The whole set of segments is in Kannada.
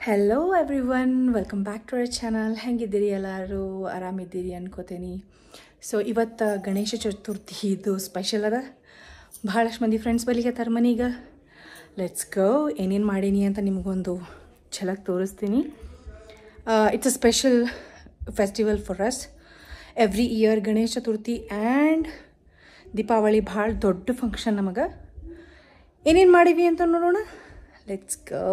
Hello everyone, welcome back to our channel. ಹೆಂಗಿದ್ದೀರಿ? ಎಲ್ಲರೂ ಆರಾಮಿದ್ದೀರಿ ಅನ್ಕೋತೀನಿ. ಸೊ ಇವತ್ತು ಗಣೇಶ ಚತುರ್ಥಿ ಇದು ಸ್ಪೆಷಲ್ ಅದ. ಭಾಳಷ್ಟು ಮಂದಿ ಫ್ರೆಂಡ್ಸ್ ಬಲಿಗತ್ತಾರ ಮನೀಗ. Let's go. ಏನೇನು ಮಾಡೀನಿ ಅಂತ ನಿಮಗೊಂದು ಝಲಕ್ ತೋರಿಸ್ತೀನಿ. It's a special festival for us. Every year Ganesha Chaturthi and Deepavali ಭಾಳ ದೊಡ್ಡ ಫಂಕ್ಷನ್ ನಮಗೆ. ಏನೇನು ಮಾಡೀವಿ ಅಂತ ನೋಡೋಣ. Let's go.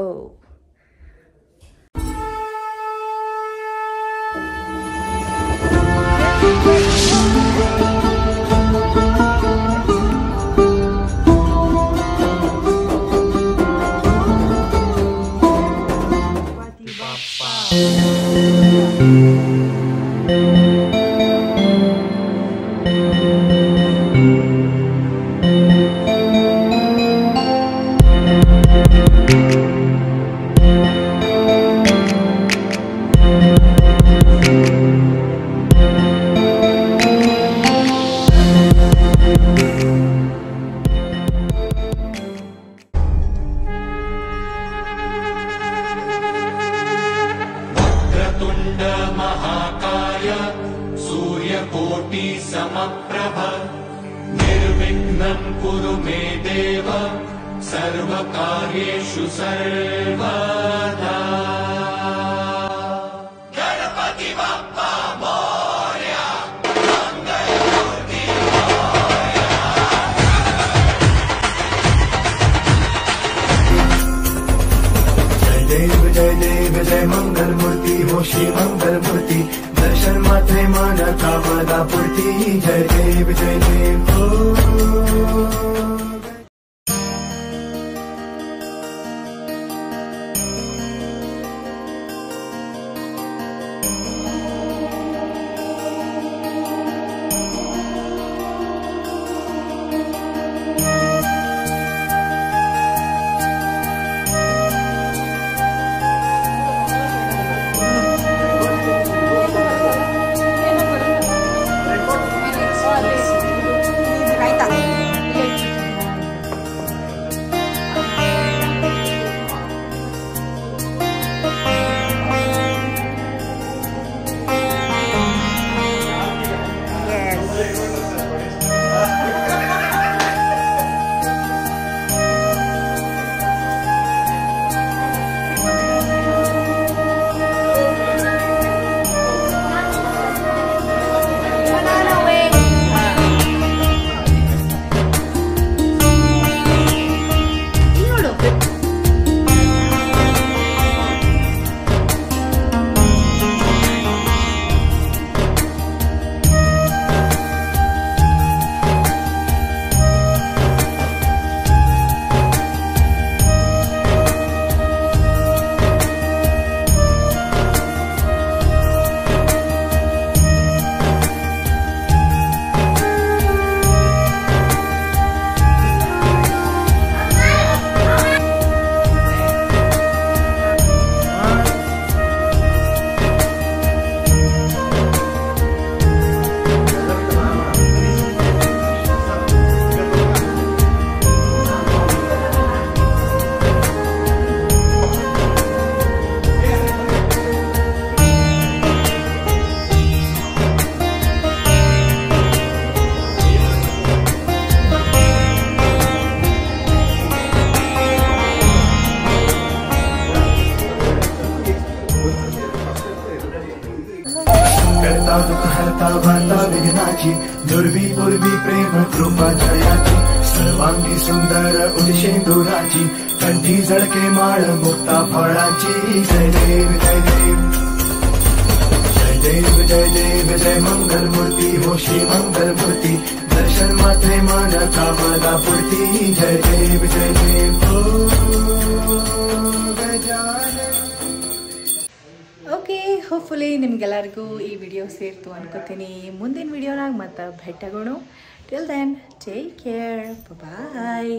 सूर्यकोटि समप्रभ निर्विघ्नं कुरु मे देव सर्वकार्येषु सर्वदा। गणपति बप्पा मोरया, मंगलमूर्ति मोरया। जय देव जय मंगलमूर्ति हो श्री मंगलमूर्ति, दर्शन मात्रे माना कामना पूर्ति। जय देव हो। करता दुख हरता वार्ता विघ्नाची, दुर्वी पूर्वी प्रेम कृपा जयाची, सर्वांगी सुंदर उदिशेंदुराची, कंठी झळके माळ मुक्ता फळाची। जय देव जय देव जय देव जय देव जय मंगलमूर्ति हो श्री मंगलमूर्ति, दर्शन मात्रे मान कामना पूर्ति। जय देव हो। ಓಕೆ, ಹೋಪ್ಫುಲಿ ನಿಮ್ಗೆಲ್ಲರಿಗೂ ಈ ವಿಡಿಯೋ ಸೇರ್ತು ಅನ್ಕೋತೀನಿ. ಮುಂದಿನ ವಿಡಿಯೋನಾಗ ಮತ್ತೆ ಭೇಟಿಯಾಗೋಣ. ಟಿಲ್ ದೆನ್ ಟೇಕ್ ಕೇರ್, ಬಾಯ್.